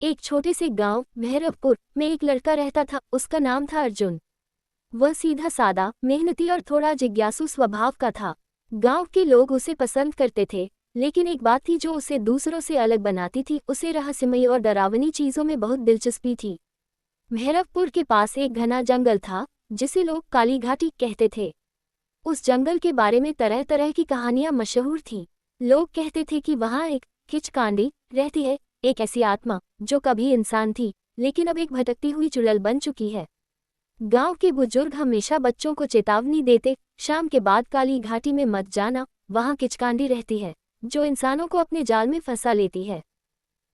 एक छोटे से गांव भैरवपुर में एक लड़का रहता था। उसका नाम था अर्जुन। वह सीधा सादा, मेहनती और थोड़ा जिज्ञासु स्वभाव का था। गांव के लोग उसे पसंद करते थे, लेकिन एक बात थी जो उसे दूसरों से अलग बनाती थी। उसे रहस्यमयी और डरावनी चीजों में बहुत दिलचस्पी थी। भैरवपुर के पास एक घना जंगल था, जिसे लोग काली घाटी कहते थे। उस जंगल के बारे में तरह तरह की कहानियां मशहूर थीं। लोग कहते थे कि वहां एक किचकांडी रहती है, एक ऐसी आत्मा जो कभी इंसान थी लेकिन अब एक भटकती हुई चुड़ैल बन चुकी है। गांव के बुजुर्ग हमेशा बच्चों को चेतावनी देते, शाम के बाद काली घाटी में मत जाना, वहां किचकांडी रहती है जो इंसानों को अपने जाल में फंसा लेती है।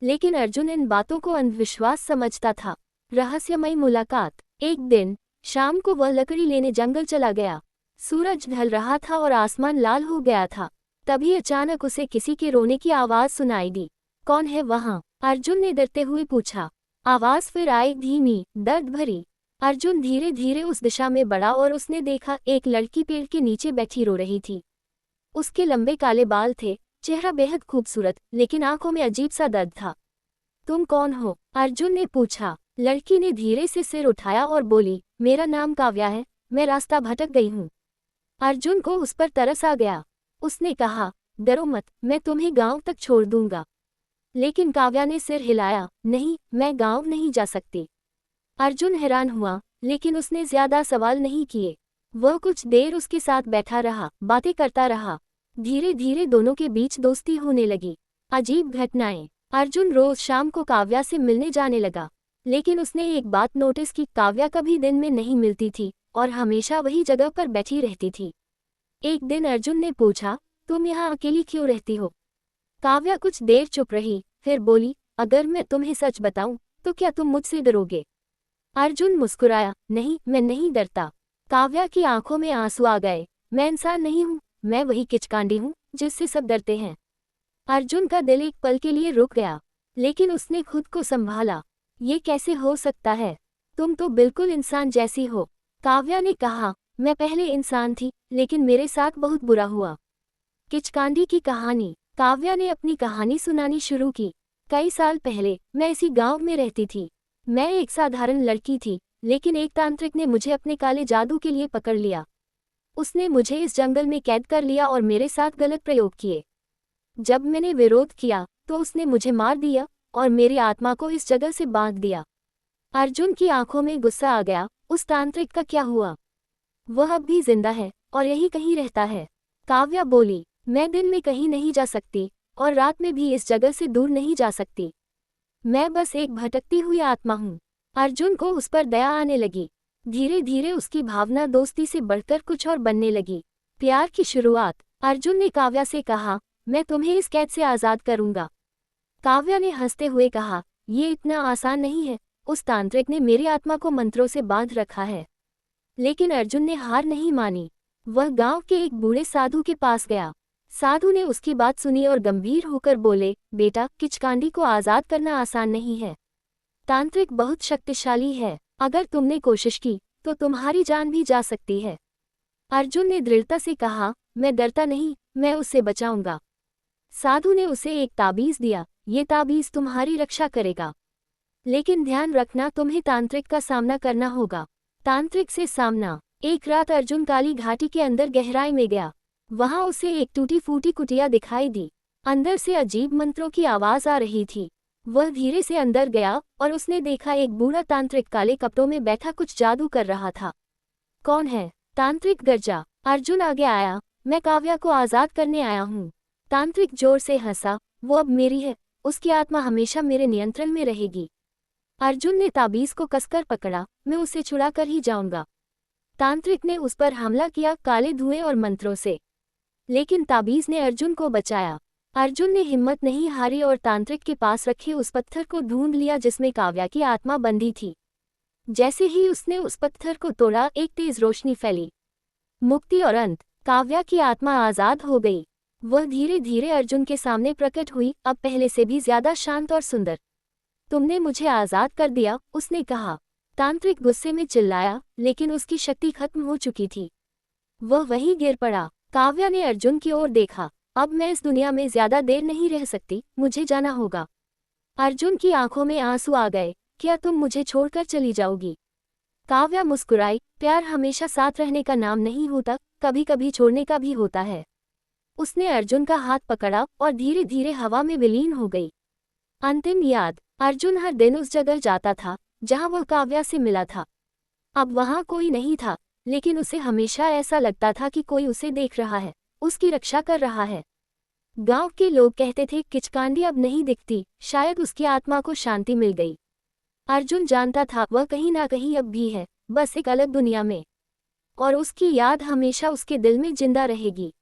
लेकिन अर्जुन इन बातों को अंधविश्वास समझता था। रहस्यमयी मुलाकात। एक दिन शाम को वह लकड़ी लेने जंगल चला गया। सूरज ढल रहा था और आसमान लाल हो गया था। तभी अचानक उसे किसी के रोने की आवाज सुनाई दी। कौन है वहां? अर्जुन ने डरते हुए पूछा। आवाज फिर आई, धीमी, दर्द भरी। अर्जुन धीरे धीरे उस दिशा में बढ़ा और उसने देखा एक लड़की पेड़ के नीचे बैठी रो रही थी। उसके लंबे काले बाल थे, चेहरा बेहद खूबसूरत, लेकिन आंखों में अजीब सा दर्द था। तुम कौन हो? अर्जुन ने पूछा। लड़की ने धीरे से सिर उठाया और बोली, मेरा नाम काव्या है, मैं रास्ता भटक गई हूँ। अर्जुन को उस पर तरस आ गया। उसने कहा, डरो मत, मैं तुम्हें गांव तक छोड़ दूंगा। लेकिन काव्या ने सिर हिलाया, नहीं, मैं गांव नहीं जा सकती। अर्जुन हैरान हुआ, लेकिन उसने ज्यादा सवाल नहीं किए। वह कुछ देर उसके साथ बैठा रहा, बातें करता रहा। धीरे धीरे दोनों के बीच दोस्ती होने लगी। अजीब घटनाएं। अर्जुन रोज शाम को काव्या से मिलने जाने लगा, लेकिन उसने एक बात नोटिस की, काव्या कभी दिन में नहीं मिलती थी और हमेशा वही जगह पर बैठी रहती थी। एक दिन अर्जुन ने पूछा, तुम यहाँ अकेली क्यों रहती हो? काव्या कुछ देर चुप रही, फिर बोली, अगर मैं तुम्हें सच बताऊं तो क्या तुम मुझसे डरोगे? अर्जुन मुस्कुराया, नहीं, मैं नहीं डरता। काव्या की आंखों में आंसू आ गए। मैं इंसान नहीं हूँ, मैं वही किचकांडी हूँ जिससे सब डरते हैं। अर्जुन का दिल एक पल के लिए रुक गया, लेकिन उसने खुद को संभाला। ये कैसे हो सकता है? तुम तो बिल्कुल इंसान जैसी हो। काव्या ने कहा, मैं पहले इंसान थी, लेकिन मेरे साथ बहुत बुरा हुआ। किचकांडी की कहानी। काव्या ने अपनी कहानी सुनानी शुरू की। कई साल पहले मैं इसी गांव में रहती थी। मैं एक साधारण लड़की थी, लेकिन एक तांत्रिक ने मुझे अपने काले जादू के लिए पकड़ लिया। उसने मुझे इस जंगल में कैद कर लिया और मेरे साथ गलत प्रयोग किए। जब मैंने विरोध किया तो उसने मुझे मार दिया और मेरी आत्मा को इस जगह से बांध दिया। अर्जुन की आंखों में गुस्सा आ गया। उस तांत्रिक का क्या हुआ? वह अब भी जिंदा है और यही कहीं रहता है। काव्या बोली, मैं दिन में कहीं नहीं जा सकती और रात में भी इस जगह से दूर नहीं जा सकती। मैं बस एक भटकती हुई आत्मा हूँ। अर्जुन को उस पर दया आने लगी। धीरे धीरे उसकी भावना दोस्ती से बढ़कर कुछ और बनने लगी। प्यार की शुरुआत। अर्जुन ने काव्या से कहा, मैं तुम्हें इस कैद से आज़ाद करूंगा। काव्या ने हंसते हुए कहा, ये इतना आसान नहीं है, उस तांत्रिक ने मेरी आत्मा को मंत्रों से बांध रखा है। लेकिन अर्जुन ने हार नहीं मानी। वह गांव के एक बूढ़े साधु के पास गया। साधु ने उसकी बात सुनी और गंभीर होकर बोले, बेटा, किचकांडी को आज़ाद करना आसान नहीं है। तांत्रिक बहुत शक्तिशाली है, अगर तुमने कोशिश की तो तुम्हारी जान भी जा सकती है। अर्जुन ने दृढ़ता से कहा, मैं डरता नहीं, मैं उससे बचाऊंगा। साधु ने उसे एक ताबीज दिया, ये ताबीज तुम्हारी रक्षा करेगा, लेकिन ध्यान रखना, तुम्हें तांत्रिक का सामना करना होगा। तांत्रिक से सामना। एक रात अर्जुन काली घाटी के अंदर गहराई में गया। वहां उसे एक टूटी फूटी कुटिया दिखाई दी। अंदर से अजीब मंत्रों की आवाज आ रही थी। वह धीरे से अंदर गया और उसने देखा एक बूढ़ा तांत्रिक काले कपड़ों में बैठा कुछ जादू कर रहा था। कौन है? तांत्रिक गरजा। अर्जुन आगे आया, मैं काव्या को आज़ाद करने आया हूँ। तांत्रिक जोर से हंसा, वो अब मेरी है, उसकी आत्मा हमेशा मेरे नियंत्रण में रहेगी। अर्जुन ने ताबीज को कसकर पकड़ा, मैं उसे छुड़ा कर ही जाऊंगा। तांत्रिक ने उस पर हमला किया, काले धुएं और मंत्रों से, लेकिन ताबीज ने अर्जुन को बचाया। अर्जुन ने हिम्मत नहीं हारी और तांत्रिक के पास रखे उस पत्थर को ढूंढ लिया जिसमें काव्या की आत्मा बंधी थी। जैसे ही उसने उस पत्थर को तोड़ा, एक तेज रोशनी फैली। मुक्ति और अंत। काव्या की आत्मा आज़ाद हो गई। वह धीरे धीरे अर्जुन के सामने प्रकट हुई, अब पहले से भी ज्यादा शांत और सुंदर। तुमने मुझे आज़ाद कर दिया, उसने कहा। तांत्रिक गुस्से में चिल्लाया, लेकिन उसकी शक्ति खत्म हो चुकी थी। वह वहीं गिर पड़ा। काव्या ने अर्जुन की ओर देखा, अब मैं इस दुनिया में ज्यादा देर नहीं रह सकती, मुझे जाना होगा। अर्जुन की आंखों में आंसू आ गए। क्या तुम मुझे छोड़कर चली जाओगी? काव्या मुस्कुराई, प्यार हमेशा साथ रहने का नाम नहीं होता, कभी कभी छोड़ने का भी होता है। उसने अर्जुन का हाथ पकड़ा और धीरे धीरे हवा में विलीन हो गई। अंतिम याद। अर्जुन हर दिन उस जगह जाता था जहां वह काव्या से मिला था। अब वहां कोई नहीं था, लेकिन उसे हमेशा ऐसा लगता था कि कोई उसे देख रहा है, उसकी रक्षा कर रहा है। गांव के लोग कहते थे किचकांडी अब नहीं दिखती, शायद उसकी आत्मा को शांति मिल गई। अर्जुन जानता था वह कहीं ना कहीं अब भी है, बस एक अलग दुनिया में। और उसकी याद हमेशा उसके दिल में जिंदा रहेगी।